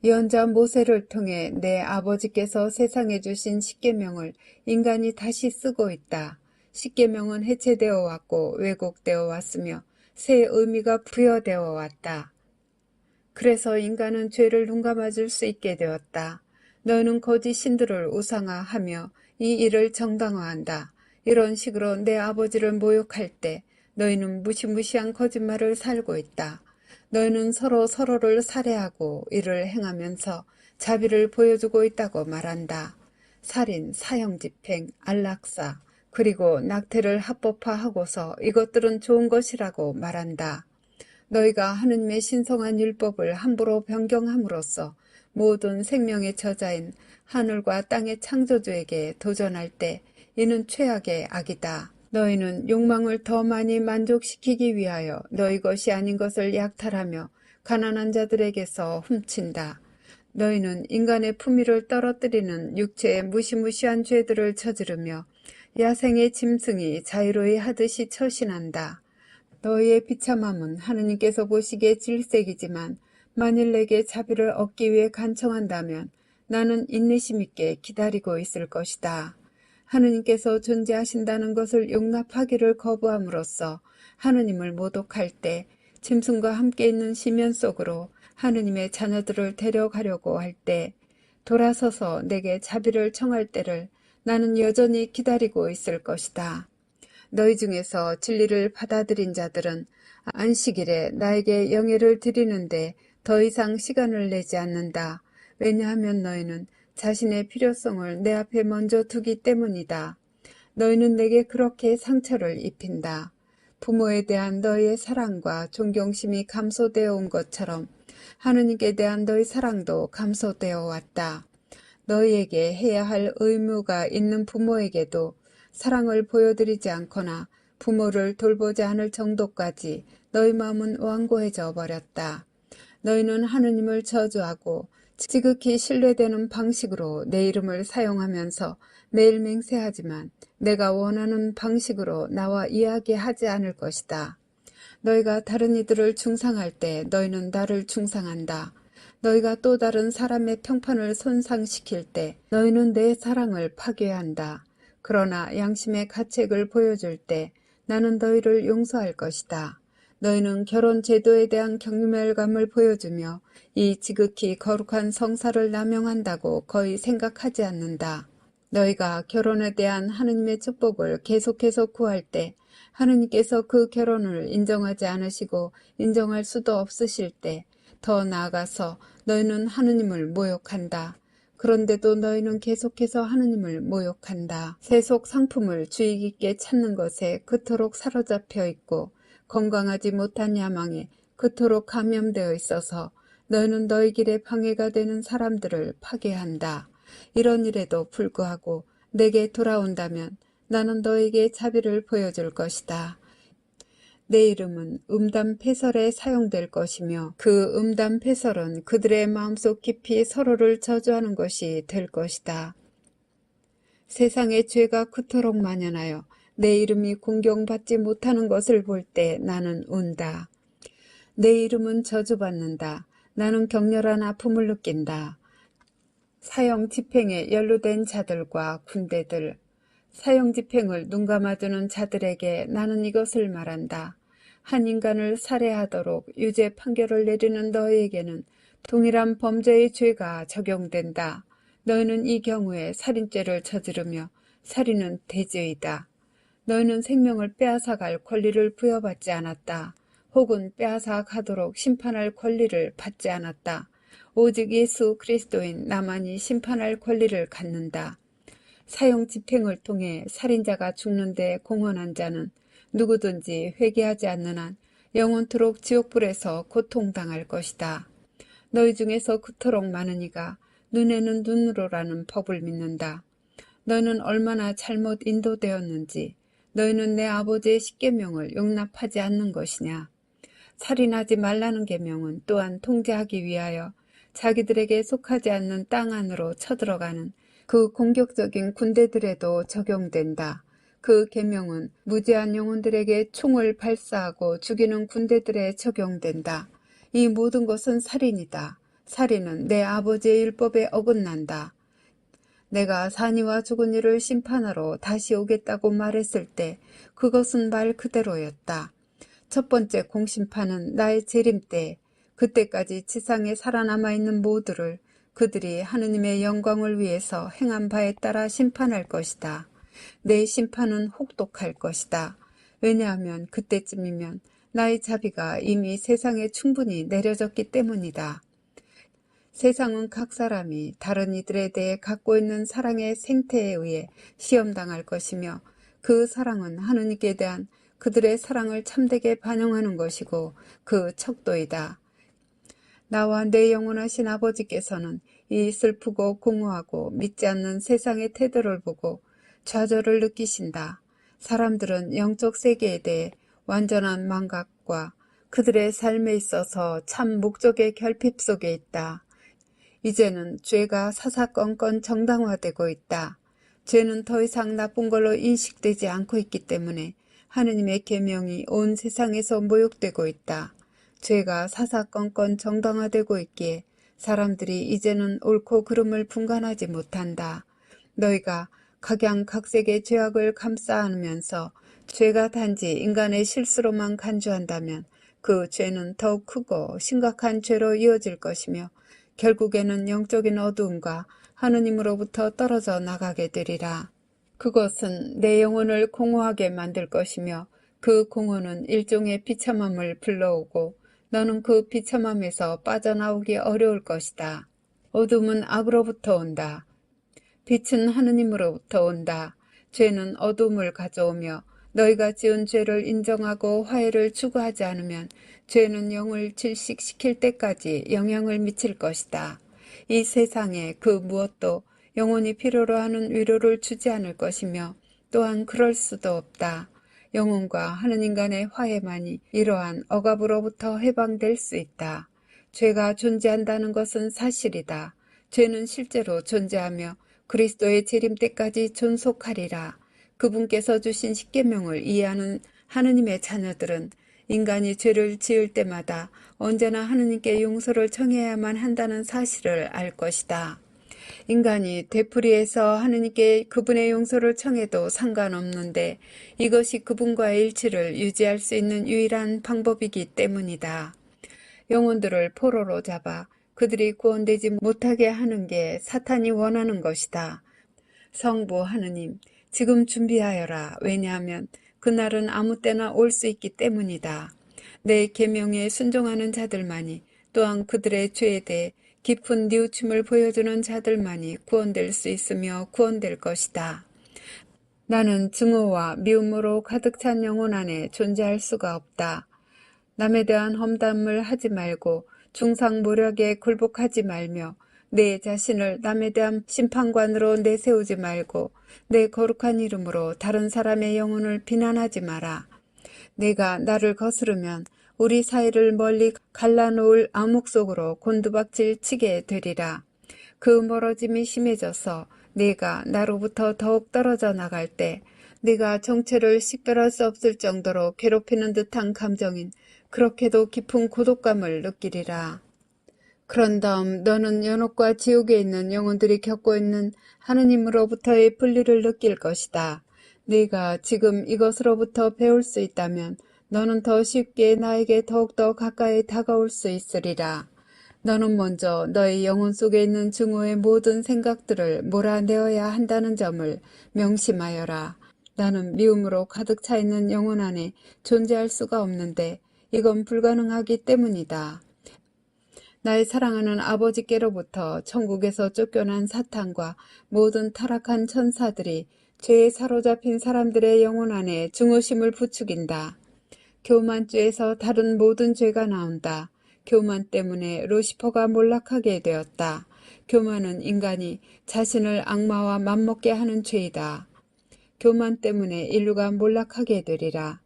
예언자 모세를 통해 내 아버지께서 세상에 주신 십계명을 인간이 다시 쓰고 있다. 십계명은 해체되어 왔고 왜곡되어 왔으며 새 의미가 부여되어 왔다. 그래서 인간은 죄를 눈감아줄 수 있게 되었다. 너는 거짓 신들을 우상화하며 이 일을 정당화한다. 이런 식으로 내 아버지를 모욕할 때 너희는 무시무시한 거짓말을 살고 있다. 너희는 서로를 살해하고 이를 행하면서 자비를 보여주고 있다고 말한다. 살인, 사형집행, 안락사, 그리고 낙태를 합법화하고서 이것들은 좋은 것이라고 말한다. 너희가 하느님의 신성한 율법을 함부로 변경함으로써 모든 생명의 저자인 하늘과 땅의 창조주에게 도전할 때 이는 최악의 악이다. 너희는 욕망을 더 많이 만족시키기 위하여 너희 것이 아닌 것을 약탈하며 가난한 자들에게서 훔친다. 너희는 인간의 품위를 떨어뜨리는 육체의 무시무시한 죄들을 저지르며 야생의 짐승이 자유로이 하듯이 처신한다. 너희의 비참함은 하느님께서 보시기에 질색이지만 만일 내게 자비를 얻기 위해 간청한다면 나는 인내심 있게 기다리고 있을 것이다. 하느님께서 존재하신다는 것을 용납하기를 거부함으로써 하느님을 모독할 때 짐승과 함께 있는 시면 속으로 하느님의 자녀들을 데려가려고 할 때 돌아서서 내게 자비를 청할 때를 나는 여전히 기다리고 있을 것이다. 너희 중에서 진리를 받아들인 자들은 안식일에 나에게 영예를 드리는데 더 이상 시간을 내지 않는다. 왜냐하면 너희는 자신의 필요성을 내 앞에 먼저 두기 때문이다. 너희는 내게 그렇게 상처를 입힌다. 부모에 대한 너희의 사랑과 존경심이 감소되어 온 것처럼 하느님께 대한 너희 사랑도 감소되어 왔다. 너희에게 해야 할 의무가 있는 부모에게도 사랑을 보여드리지 않거나 부모를 돌보지 않을 정도까지 너희 마음은 완고해져 버렸다. 너희는 하느님을 저주하고 지극히 신뢰되는 방식으로 내 이름을 사용하면서 매일 맹세하지만 내가 원하는 방식으로 나와 이야기하지 않을 것이다. 너희가 다른 이들을 중상할 때 너희는 나를 중상한다. 너희가 또 다른 사람의 평판을 손상시킬 때 너희는 내 사랑을 파괴한다. 그러나 양심의 가책을 보여줄 때 나는 너희를 용서할 것이다. 너희는 결혼 제도에 대한 경멸감을 보여주며 이 지극히 거룩한 성사를 남용한다고 거의 생각하지 않는다. 너희가 결혼에 대한 하느님의 축복을 계속해서 구할 때 하느님께서 그 결혼을 인정하지 않으시고 인정할 수도 없으실 때 더 나아가서 너희는 하느님을 모욕한다. 그런데도 너희는 계속해서 하느님을 모욕한다. 세속 상품을 주의 깊게 찾는 것에 그토록 사로잡혀 있고 건강하지 못한 야망에 그토록 감염되어 있어서 너희는 너희 길에 방해가 되는 사람들을 파괴한다. 이런 일에도 불구하고 내게 돌아온다면 나는 너에게 자비를 보여줄 것이다. 내 이름은 음담패설에 사용될 것이며 그 음담패설은 그들의 마음속 깊이 서로를 저주하는 것이 될 것이다. 세상의 죄가 그토록 만연하여 내 이름이 공경받지 못하는 것을 볼 때 나는 운다. 내 이름은 저주받는다. 나는 격렬한 아픔을 느낀다. 사형 집행에 연루된 자들과 군대들, 사형 집행을 눈감아주는 자들에게 나는 이것을 말한다. 한 인간을 살해하도록 유죄 판결을 내리는 너희에게는 동일한 범죄의 죄가 적용된다. 너희는 이 경우에 살인죄를 저지르며 살인은 대죄이다. 너희는 생명을 빼앗아갈 권리를 부여받지 않았다. 혹은 빼앗아 가도록 심판할 권리를 받지 않았다. 오직 예수 그리스도인 나만이 심판할 권리를 갖는다. 사형 집행을 통해 살인자가 죽는데 공헌한 자는 누구든지 회개하지 않는 한 영원토록 지옥불에서 고통당할 것이다. 너희 중에서 그토록 많은 이가 눈에는 눈으로라는 법을 믿는다. 너희는 얼마나 잘못 인도되었는지 너희는 내 아버지의 십계명을 용납하지 않는 것이냐. 살인하지 말라는 계명은 또한 통제하기 위하여 자기들에게 속하지 않는 땅 안으로 쳐들어가는 그 공격적인 군대들에도 적용된다. 그 계명은 무지한 영혼들에게 총을 발사하고 죽이는 군대들에 적용된다. 이 모든 것은 살인이다. 살인은 내 아버지의 율법에 어긋난다. 내가 산이와 죽은 이를 심판하러 다시 오겠다고 말했을 때 그것은 말 그대로였다. 첫 번째 공심판은 나의 재림 때, 그때까지 지상에 살아남아 있는 모두를 그들이 하느님의 영광을 위해서 행한 바에 따라 심판할 것이다. 내 심판은 혹독할 것이다. 왜냐하면 그때쯤이면 나의 자비가 이미 세상에 충분히 내려졌기 때문이다. 세상은 각 사람이 다른 이들에 대해 갖고 있는 사랑의 생태에 의해 시험당할 것이며, 그 사랑은 하느님께 대한 그들의 사랑을 참되게 반영하는 것이고 그 척도이다. 나와 내 영원하신 아버지께서는 이 슬프고 공허하고 믿지 않는 세상의 태도를 보고 좌절을 느끼신다. 사람들은 영적 세계에 대해 완전한 망각과 그들의 삶에 있어서 참 목적의 결핍 속에 있다. 이제는 죄가 사사건건 정당화되고 있다. 죄는 더 이상 나쁜 걸로 인식되지 않고 있기 때문에 하느님의 계명이 온 세상에서 모욕되고 있다. 죄가 사사건건 정당화되고 있기에 사람들이 이제는 옳고 그름을 분간하지 못한다. 너희가 각양각색의 죄악을 감싸 안으면서 죄가 단지 인간의 실수로만 간주한다면 그 죄는 더욱 크고 심각한 죄로 이어질 것이며 결국에는 영적인 어두움과 하느님으로부터 떨어져 나가게 되리라. 그것은 내 영혼을 공허하게 만들 것이며 그 공허는 일종의 비참함을 불러오고 너는 그 비참함에서 빠져나오기 어려울 것이다. 어둠은 악으로부터 온다. 빛은 하느님으로부터 온다. 죄는 어둠을 가져오며 너희가 지은 죄를 인정하고 화해를 추구하지 않으면 죄는 영을 질식시킬 때까지 영향을 미칠 것이다. 이 세상에 그 무엇도 영혼이 필요로 하는 위로를 주지 않을 것이며 또한 그럴 수도 없다. 영혼과 하느님 간의 화해만이 이러한 억압으로부터 해방될 수 있다. 죄가 존재한다는 것은 사실이다. 죄는 실제로 존재하며 그리스도의 재림 때까지 존속하리라. 그분께서 주신 십계명을 이해하는 하느님의 자녀들은 인간이 죄를 지을 때마다 언제나 하느님께 용서를 청해야만 한다는 사실을 알 것이다. 인간이 되풀이해서 하느님께 그분의 용서를 청해도 상관없는데 이것이 그분과의 일치를 유지할 수 있는 유일한 방법이기 때문이다. 영혼들을 포로로 잡아 그들이 구원되지 못하게 하는 게 사탄이 원하는 것이다. 성부 하느님, 지금 준비하여라. 왜냐하면 그날은 아무 때나 올 수 있기 때문이다. 내 계명에 순종하는 자들만이, 또한 그들의 죄에 대해 깊은 뉘우침을 보여주는 자들만이 구원될 수 있으며 구원될 것이다. 나는 증오와 미움으로 가득 찬 영혼 안에 존재할 수가 없다. 남에 대한 험담을 하지 말고 중상모략에 굴복하지 말며 내 자신을 남에 대한 심판관으로 내세우지 말고 내 거룩한 이름으로 다른 사람의 영혼을 비난하지 마라. 내가 나를 거스르면 우리 사이를 멀리 갈라놓을 암흑 속으로 곤두박질 치게 되리라. 그 멀어짐이 심해져서 내가 나로부터 더욱 떨어져 나갈 때 네가 정체를 식별할 수 없을 정도로 괴롭히는 듯한 감정인 그렇게도 깊은 고독감을 느끼리라. 그런 다음 너는 연옥과 지옥에 있는 영혼들이 겪고 있는 하느님으로부터의 분리를 느낄 것이다. 네가 지금 이것으로부터 배울 수 있다면 너는 더 쉽게 나에게 더욱더 가까이 다가올 수 있으리라. 너는 먼저 너의 영혼 속에 있는 증오의 모든 생각들을 몰아내어야 한다는 점을 명심하여라. 나는 미움으로 가득 차 있는 영혼 안에 존재할 수가 없는데 이건 불가능하기 때문이다. 나의 사랑하는 아버지께로부터 천국에서 쫓겨난 사탄과 모든 타락한 천사들이 죄에 사로잡힌 사람들의 영혼 안에 증오심을 부추긴다. 교만죄에서 다른 모든 죄가 나온다. 교만 때문에 루시퍼가 몰락하게 되었다. 교만은 인간이 자신을 악마와 맞먹게 하는 죄이다. 교만 때문에 인류가 몰락하게 되리라.